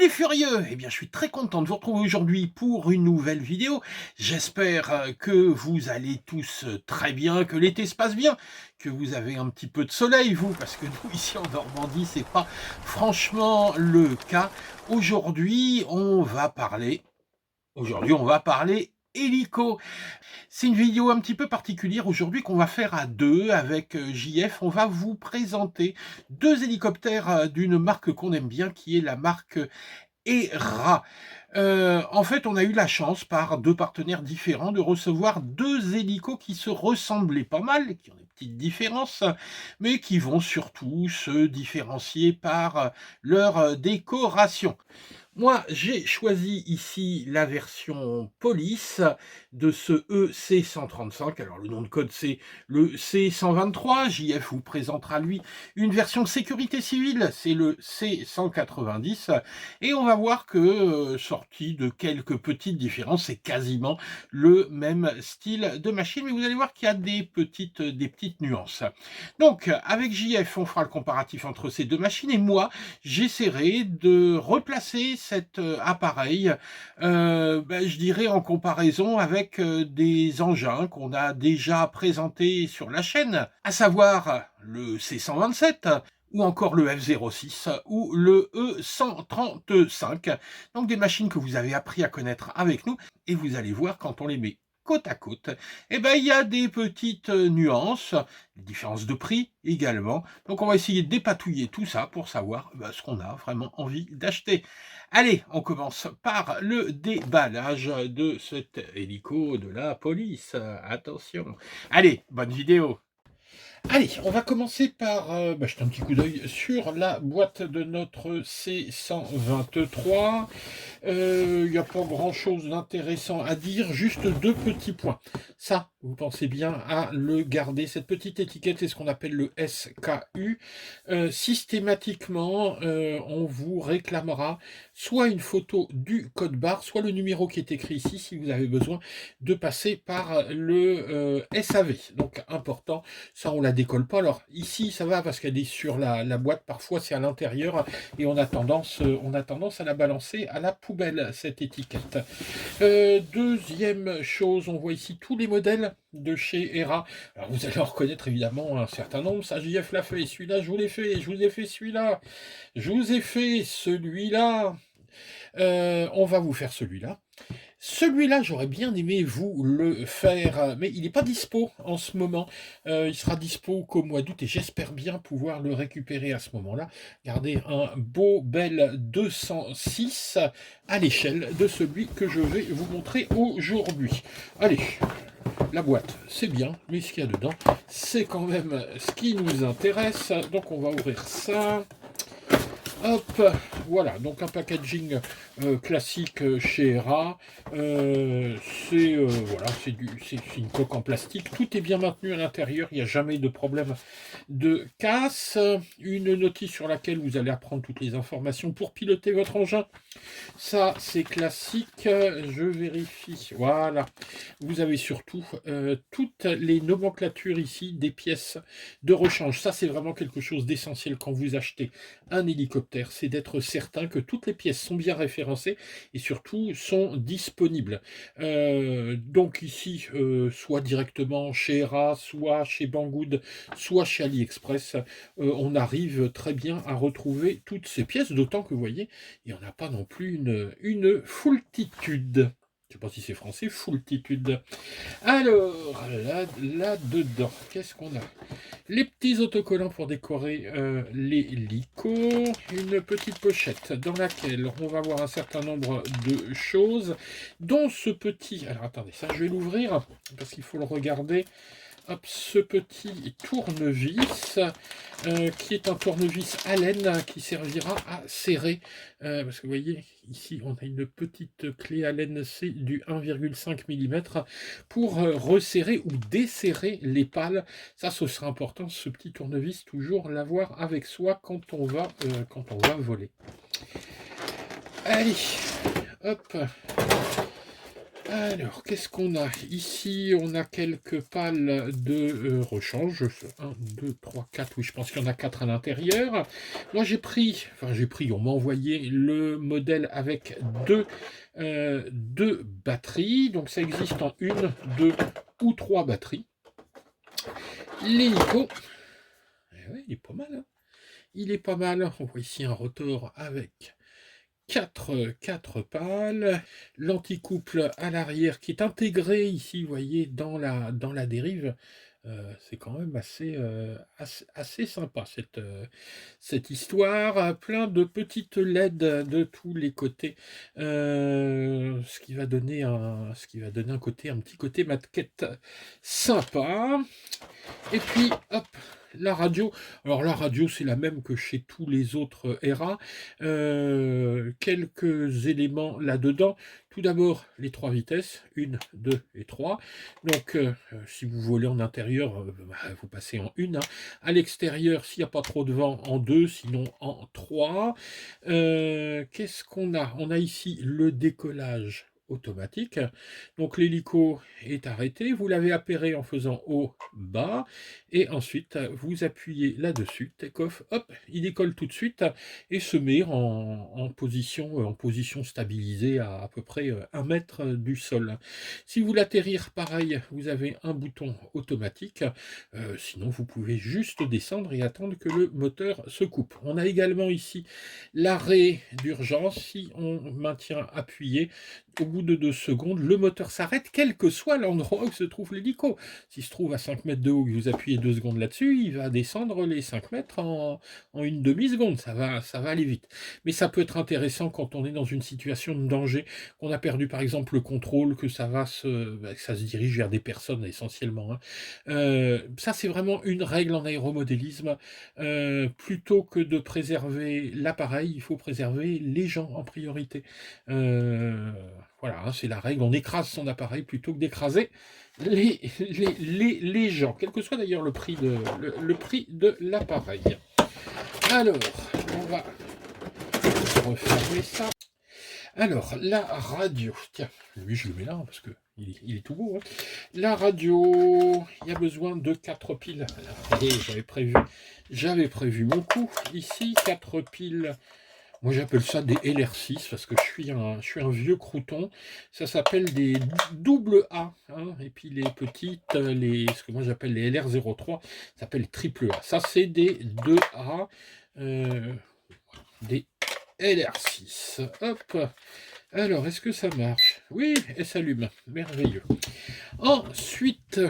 les furieux! Eh bien, je suis très content de vous retrouver aujourd'hui pour une nouvelle vidéo. J'espère que vous allez tous très bien, que l'été se passe bien, que vous avez un petit peu de soleil, vous, parce que nous, ici en Normandie, c'est pas franchement le cas. Aujourd'hui, on va parler hélico. C'est une vidéo un petit peu particulière aujourd'hui qu'on va faire à deux avec JF. On va vous présenter deux hélicoptères d'une marque qu'on aime bien, qui est la marque ERA. En fait, on a eu la chance, par deux partenaires différents, de recevoir deux hélicos qui se ressemblaient pas mal, qui ont des petites différences, mais qui vont surtout se différencier par leur décoration. Moi, j'ai choisi ici la version police de ce EC135. Alors, le nom de code, c'est le C123. JF vous présentera, lui, une version sécurité civile. C'est le C190. Et on va voir que, sorti de quelques petites différences, c'est quasiment le même style de machine. Mais vous allez voir qu'il y a des petites nuances. Donc, avec JF, on fera le comparatif entre ces deux machines. Et moi, j'essaierai de replacer cet appareil, je dirais en comparaison avec des engins qu'on a déjà présentés sur la chaîne, à savoir le C127, ou encore le F06 ou le E135. Donc des machines que vous avez appris à connaître avec nous, et vous allez voir, quand on les met côte à côte, eh ben, il y a des petites nuances, des différences de prix également. Donc on va essayer de dépatouiller tout ça pour savoir ce qu'on a vraiment envie d'acheter. Allez, on commence par le déballage de cet hélico de la police. Attention. Allez, bonne vidéo. Allez, on va commencer par jeter un petit coup d'œil sur la boîte de notre C123. Il n'y a pas grand-chose d'intéressant à dire, juste deux petits points. Ça, vous pensez bien à le garder. Cette petite étiquette, c'est ce qu'on appelle le SKU. Systématiquement, on vous réclamera soit une photo du code barre, soit le numéro qui est écrit ici, si vous avez besoin de passer par le SAV. Donc, important, ça, on la décolle pas. Alors, ici, ça va parce qu'elle est sur la boîte. Parfois, c'est à l'intérieur et on a tendance à la balancer à la poubelle, cette étiquette. Deuxième chose, on voit ici tous les modèles de chez ERA. Alors vous allez en reconnaître évidemment un certain nombre. Ça, JF l'a fait. Celui-là, je vous l'ai fait. Je vous ai fait celui-là. Je vous ai fait celui-là. On va vous faire celui-là. Celui-là, j'aurais bien aimé vous le faire, mais il n'est pas dispo en ce moment. Il sera dispo qu'au mois d'août et j'espère bien pouvoir le récupérer à ce moment-là. Regardez, un beau, bel 206 à l'échelle de celui que je vais vous montrer aujourd'hui. Allez, la boîte, c'est bien, mais ce qu'il y a dedans, c'est quand même ce qui nous intéresse. Donc on va ouvrir ça. Hop, voilà, donc un packaging classique chez ERA. Voilà, c'est une coque en plastique. Tout est bien maintenu à l'intérieur, il n'y a jamais de problème de casse. Une notice sur laquelle vous allez apprendre toutes les informations pour piloter votre engin. Ça, c'est classique. Je vérifie. Voilà. Vous avez surtout toutes les nomenclatures ici des pièces de rechange. Ça, c'est vraiment quelque chose d'essentiel quand vous achetez un hélicoptère. C'est d'être certain que toutes les pièces sont bien référencées et surtout sont disponibles. Donc ici, soit directement chez ERA, soit chez Banggood, soit chez AliExpress, on arrive très bien à retrouver toutes ces pièces, d'autant que vous voyez, il n'y en a pas non plus une foultitude. Je ne sais pas si c'est français, foultitude. Alors, là-dedans, qu'est-ce qu'on a? Les petits autocollants pour décorer l'hélico. Une petite pochette dans laquelle on va voir un certain nombre de choses, dont ce petit... Alors, attendez, ça, je vais l'ouvrir, parce qu'il faut le regarder. Hop, ce petit tournevis, qui est un tournevis Allen qui servira à serrer, parce que vous voyez, ici on a une petite clé Allen C du 1,5 mm pour resserrer ou desserrer les pales. Ça, ce sera important, ce petit tournevis, toujours l'avoir avec soi quand on va voler. Allez, hop. Alors, qu'est-ce qu'on a? Ici, on a quelques pales de rechange. 1, 2, 3, 4. Oui, je pense qu'il y en a 4 à l'intérieur. Moi, on m'a envoyé le modèle avec deux batteries. Donc, ça existe en une, deux ou trois batteries. L'hélico, ouais, il est pas mal, hein. Il est pas mal. On voit ici un rotor avec quatre pales, l'anticouple à l'arrière qui est intégré ici, vous voyez, dans la dérive. C'est quand même assez sympa cette histoire. Plein de petites LED de tous les côtés, ce qui va donner un petit côté maquette sympa. Et puis, hop, la radio. Alors, la radio, c'est la même que chez tous les autres ERA. Quelques éléments là-dedans. Tout d'abord, les 3 vitesses, 1, 2 et 3. Donc, si vous volez en intérieur, vous passez en 1. À l'extérieur, s'il n'y a pas trop de vent, en 2, sinon en 3. Qu'est-ce qu'on a? On a ici le décollage automatique. Donc l'hélico est arrêté, vous l'avez appairé en faisant haut, bas, et ensuite vous appuyez là-dessus, take-off, hop, il décolle tout de suite et se met en position stabilisée à peu près 1 mètre du sol. Si vous l'atterrir, pareil, vous avez un bouton automatique, sinon vous pouvez juste descendre et attendre que le moteur se coupe. On a également ici l'arrêt d'urgence, si on maintient appuyé, au bout de 2 secondes, le moteur s'arrête, quel que soit l'endroit où se trouve l'hélico. S'il se trouve à 5 mètres de haut, que vous appuyez 2 secondes là-dessus, il va descendre les 5 mètres en une demi-seconde. Ça va aller vite. Mais ça peut être intéressant quand on est dans une situation de danger, qu'on a perdu par exemple le contrôle, que ça se dirige vers des personnes essentiellement, hein. Ça, c'est vraiment une règle en aéromodélisme. Plutôt que de préserver l'appareil, il faut préserver les gens en priorité. Voilà, hein, c'est la règle, on écrase son appareil plutôt que d'écraser les gens, quel que soit d'ailleurs le prix de l'appareil. Alors, on va refermer ça. Alors, la radio, tiens, lui je le mets là, parce que il est tout beau, hein. La radio, il y a besoin de 4 piles. Et j'avais prévu mon coup, ici, 4 piles. Moi, j'appelle ça des LR6 parce que je suis un vieux crouton. Ça s'appelle des double A, hein, et puis les petites, ce que moi j'appelle les LR03, ça s'appelle triple A. Ça, c'est des 2A, des LR6. Hop. Alors, est-ce que ça marche? Oui, elle s'allume. Merveilleux. Ensuite,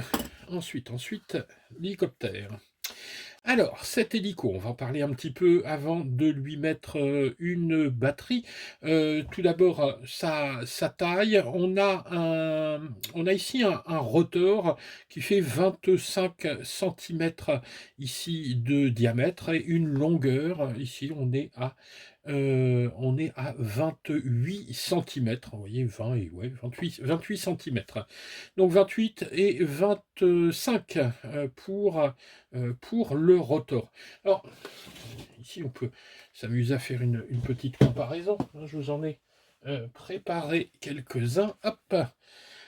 l'hélicoptère. Alors, cet hélico, on va en parler un petit peu avant de lui mettre une batterie. Tout d'abord, sa taille. On a ici un rotor qui fait 25 cm ici de diamètre et une longueur. Ici, on est à 28 cm. Vous voyez, 20 et ouais, 28 cm. Donc 28 et 25 pour le rotor. Alors, ici, on peut s'amuser à faire une petite comparaison. Je vous en ai préparé quelques-uns. Hop,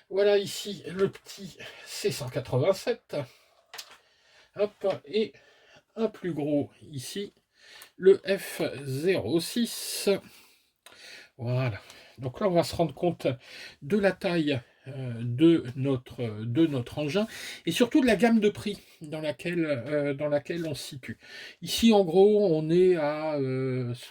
voilà ici le petit C187. Hop, et un plus gros ici, le F06. Voilà. Donc là, on va se rendre compte de la taille de notre engin et surtout de la gamme de prix dans laquelle on se situe. Ici, en gros, on est à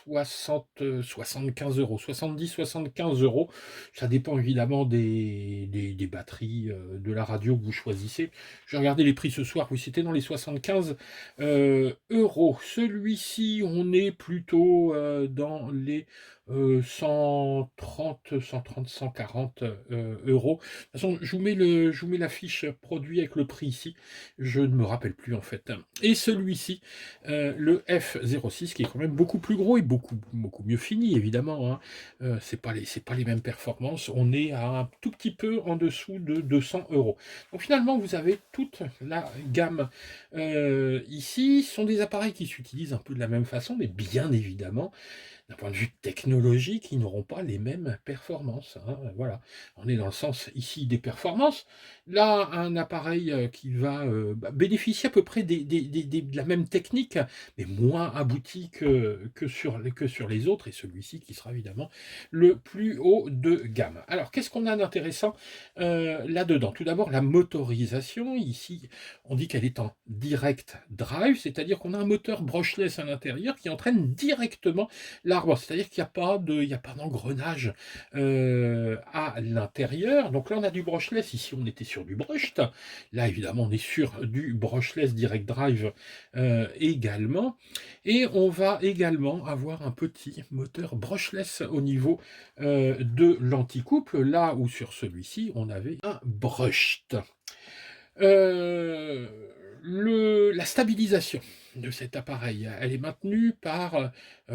75 euros, 70-75 euros. Ça dépend évidemment des batteries de la radio que vous choisissez. J'ai regardé les prix ce soir, oui, c'était dans les 75 euros. Celui-ci, on est plutôt dans les 130, 130, 140 euros. De toute façon, je vous mets la fiche produit avec le prix ici. Je ne me rappelle plus en fait. Et celui-ci, le F06, qui est quand même beaucoup plus gros et beaucoup mieux fini, évidemment, hein. C'est pas les mêmes performances. On est à un tout petit peu en dessous de 200 euros. Donc finalement, vous avez toute la gamme ici. Ce sont des appareils qui s'utilisent un peu de la même façon, mais bien évidemment, d'un point de vue technologique, ils n'auront pas les mêmes performances, hein, voilà. On est dans le sens ici des performances. Là, un appareil, qui va, bénéficier à peu près de la même technique, mais moins abouti que sur les autres et celui-ci qui sera évidemment le plus haut de gamme. Alors qu'est-ce qu'on a d'intéressant, là-dedans? Tout d'abord la motorisation. Ici, on dit qu'elle est en direct drive, c'est-à-dire qu'on a un moteur brushless à l'intérieur qui entraîne directement l'arbre. C'est-à-dire qu'il n'y a pas d'engrenage à l'intérieur. Donc là, on a du brushless. Ici, on était sur du brushed. Là, évidemment, on est sur du brushless direct drive également. Et on va également avoir un petit moteur brushless au niveau de l'anticouple, là où sur celui-ci, on avait un brushed. Heu, la stabilisation de cet appareil, elle est maintenue par,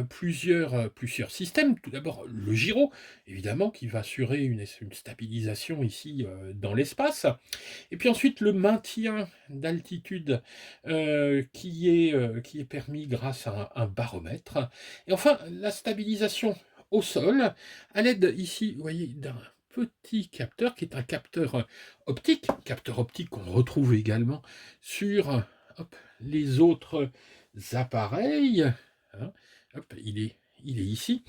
plusieurs systèmes. Tout d'abord, le gyro, évidemment, qui va assurer une stabilisation ici, dans l'espace. Et puis ensuite, le maintien d'altitude, qui est permis grâce à un baromètre. Et enfin, la stabilisation au sol, à l'aide ici, vous voyez, d'un petit capteur qui est un capteur optique qu'on retrouve également sur, hop, les autres appareils, hein. Hop, il est ici.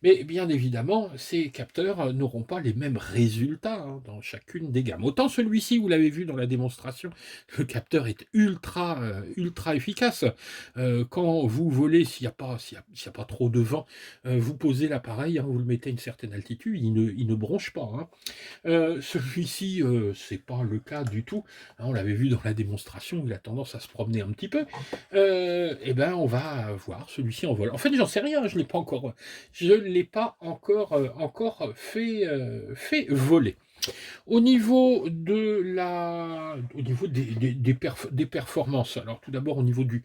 Mais bien évidemment, ces capteurs, n'auront pas les mêmes résultats, hein, dans chacune des gammes. Autant celui-ci, vous l'avez vu dans la démonstration, le capteur est ultra efficace. Quand vous volez, s'il y a pas trop de vent, vous posez l'appareil, hein, vous le mettez à une certaine altitude, il ne bronche pas, hein. Celui-ci, c'est pas le cas du tout, hein, on l'avait vu dans la démonstration, il a tendance à se promener un petit peu. Et ben, on va voir celui-ci en vol. En fait, j'en sais rien, je l'ai pas encore fait voler. Au niveau des performances, alors tout d'abord au niveau du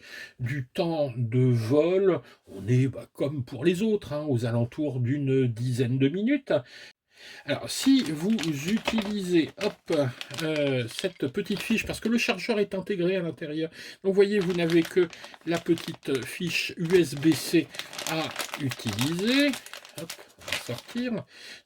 temps de vol, on est, bah, comme pour les autres, hein, aux alentours d'une dizaine de minutes. Alors, si vous utilisez, hop, cette petite fiche, parce que le chargeur est intégré à l'intérieur, donc vous voyez, vous n'avez que la petite fiche USB-C à utiliser. Hop, on va sortir.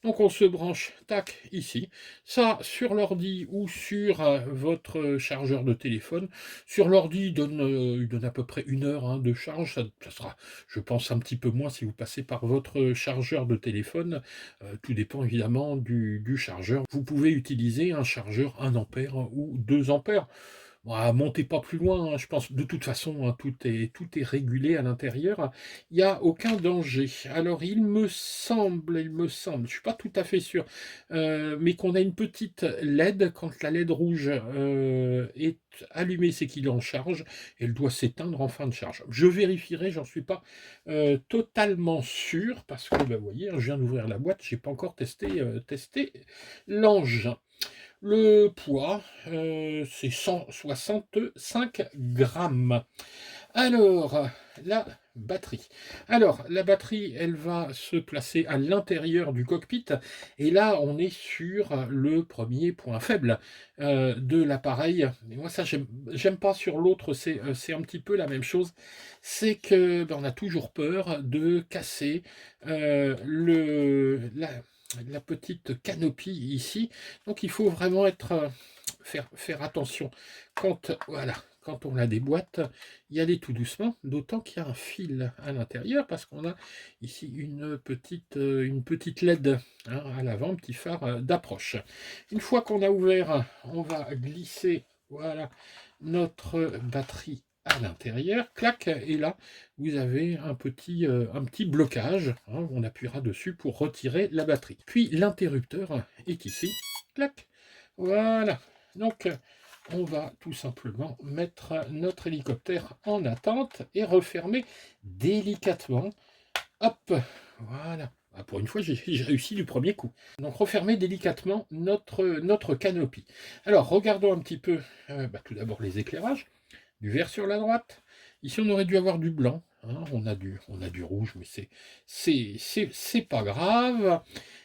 Donc on se branche, tac, ici. Ça, sur l'ordi ou sur votre chargeur de téléphone. Sur l'ordi, il donne à peu près 1 heure, hein, de charge. Ça sera, je pense, un petit peu moins si vous passez par votre chargeur de téléphone. Tout dépend évidemment du chargeur. Vous pouvez utiliser un chargeur 1 ampère ou 2 ampères. Bah, montez pas plus loin, hein, je pense. De toute façon, hein, tout est régulé à l'intérieur. Il y a aucun danger. Alors, il me semble, je suis pas tout à fait sûr, mais qu'on a une petite LED. Quand la LED rouge, est allumée, c'est qu'il est en charge. Elle doit s'éteindre en fin de charge. Je vérifierai, j'en suis pas, totalement sûr parce que, bah, vous voyez, hein, je viens d'ouvrir la boîte, j'ai pas encore testé l'engin. Le poids, c'est 165 grammes. Alors, la batterie. Alors, la batterie, elle va se placer à l'intérieur du cockpit. Et là, on est sur le premier point faible de l'appareil. Et moi, ça, j'aime pas. Sur l'autre, c'est un petit peu la même chose. C'est que ben, on a toujours peur de casser la petite canopie ici. Donc il faut vraiment faire attention. Voilà, quand on la déboîte, y aller tout doucement, d'autant qu'il y a un fil à l'intérieur, parce qu'on a ici une petite LED, hein, à l'avant, un petit phare d'approche. Une fois qu'on a ouvert, on va glisser, voilà, notre batterie à l'intérieur, clac, et là, vous avez un petit blocage, hein, on appuiera dessus pour retirer la batterie. Puis l'interrupteur est ici, clac, voilà. Donc, on va tout simplement mettre notre hélicoptère en attente et refermer délicatement. Hop, voilà. Ah, pour une fois, j'ai réussi du premier coup. Donc, refermer délicatement notre canopie. Alors, regardons un petit peu, bah, tout d'abord les éclairages. Du vert sur la droite. Ici, on aurait dû avoir du blanc, hein. On a du rouge, mais c'est pas grave.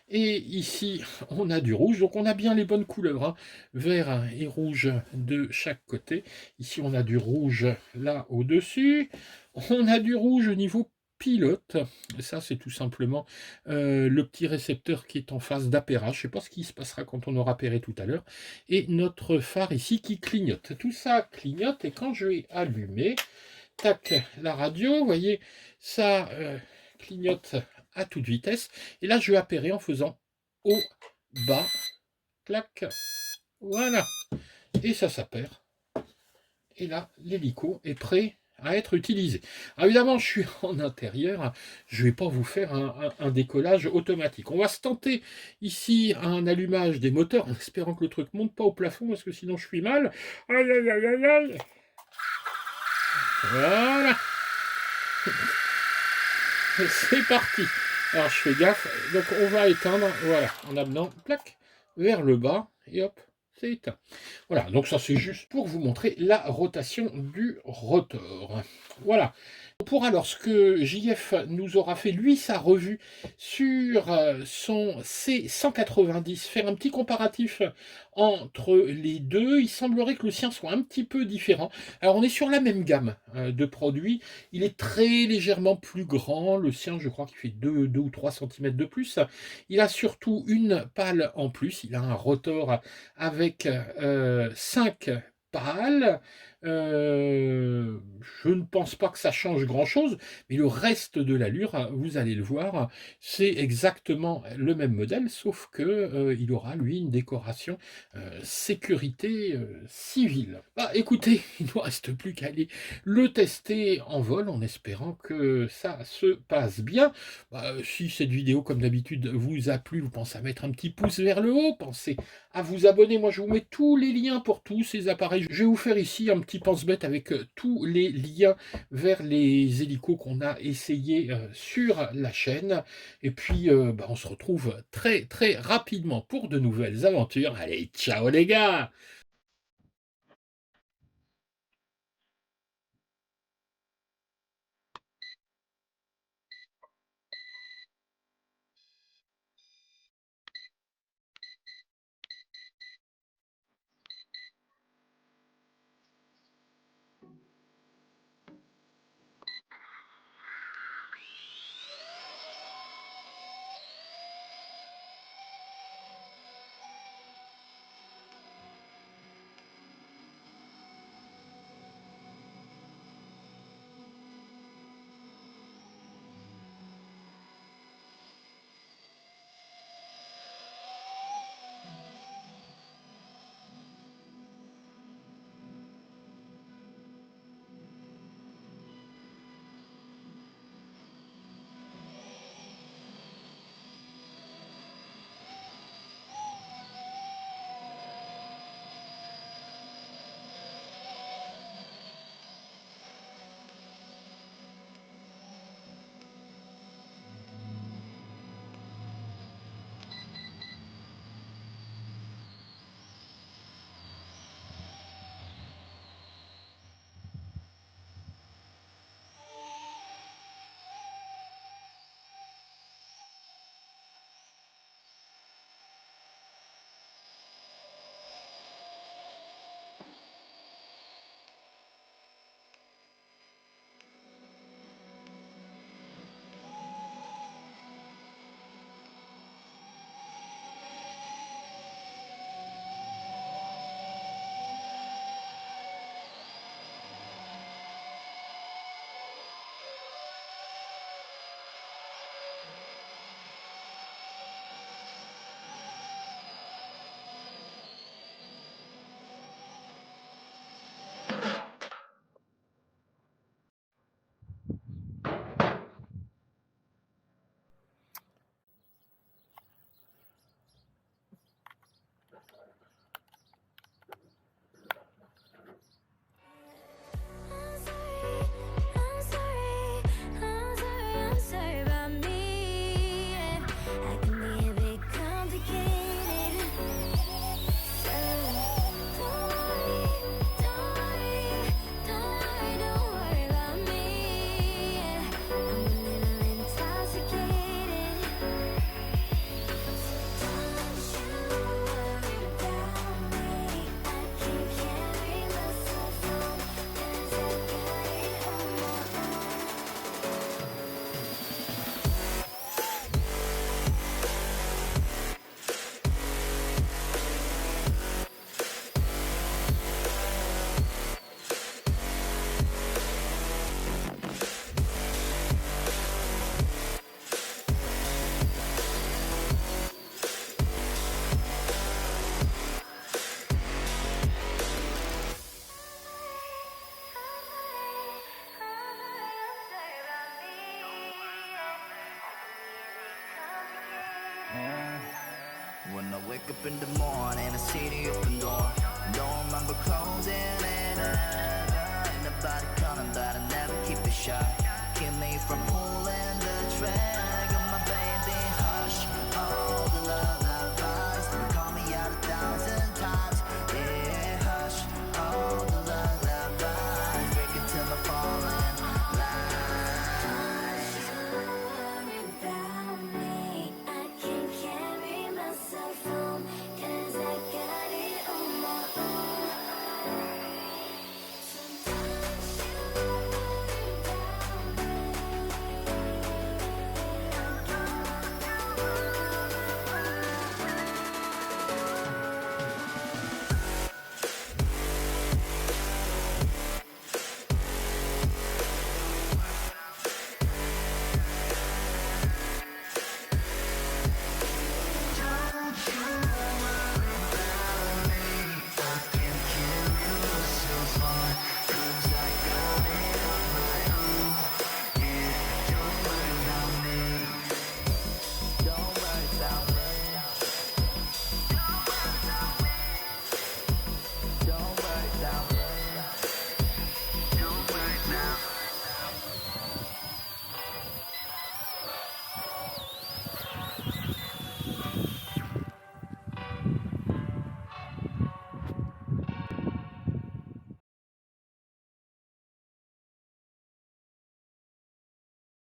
Et ici, on a du rouge. Donc, on a bien les bonnes couleurs, hein. Vert et rouge de chaque côté. Ici, on a du rouge là au-dessus. On a du rouge au niveau pilote. Et ça, c'est tout simplement, le petit récepteur qui est en phase d'appairage. Je ne sais pas ce qui se passera quand on aura appairé tout à l'heure. Et notre phare ici qui clignote. Tout ça clignote et quand je vais allumer, tac, la radio, vous voyez, ça, clignote à toute vitesse. Et là, je vais appairer en faisant haut, bas, clac, voilà. Et ça s'appaire. Et là, l'hélico est prêt à être utilisé. Alors évidemment, je suis en intérieur, je ne vais pas vous faire un décollage automatique. On va se tenter ici un allumage des moteurs, en espérant que le truc ne monte pas au plafond, parce que sinon je suis mal. Aïe, aïe, aïe, aïe, aïe. Voilà. C'est parti. Alors je fais gaffe. Donc on va éteindre, voilà, en amenant, plac, vers le bas, et hop, c'est éteint. Voilà, donc ça c'est juste pour vous montrer la rotation du rotor. Voilà. Pour alors ce que JF nous aura fait, lui, sa revue sur son C190, faire un petit comparatif entre les deux, il semblerait que le sien soit un petit peu différent. Alors on est sur la même gamme de produits, il est très légèrement plus grand, le sien je crois qu'il fait 2 ou 3 cm de plus. Il a surtout une pale en plus, il a un rotor avec 5 pales. Je ne pense pas que ça change grand-chose, mais le reste de l'allure, vous allez le voir, c'est exactement le même modèle, sauf que il aura lui une décoration sécurité civile. Bah écoutez, il ne nous reste plus qu'à aller le tester en vol en espérant que ça se passe bien. Bah, si cette vidéo, comme d'habitude, vous a plu, vous pensez à mettre un petit pouce vers le haut, pensez à vous abonner. Moi, je vous mets tous les liens pour tous ces appareils. Je vais vous faire ici un petit pense-bête avec tous les liens vers les hélicos qu'on a essayé sur la chaîne. Et puis, bah, on se retrouve très très rapidement pour de nouvelles aventures. Allez, ciao les gars! When I wake up in the morning, I see the open door. Don't remember closing it. Ain't nobody coming, but I never keep it shut.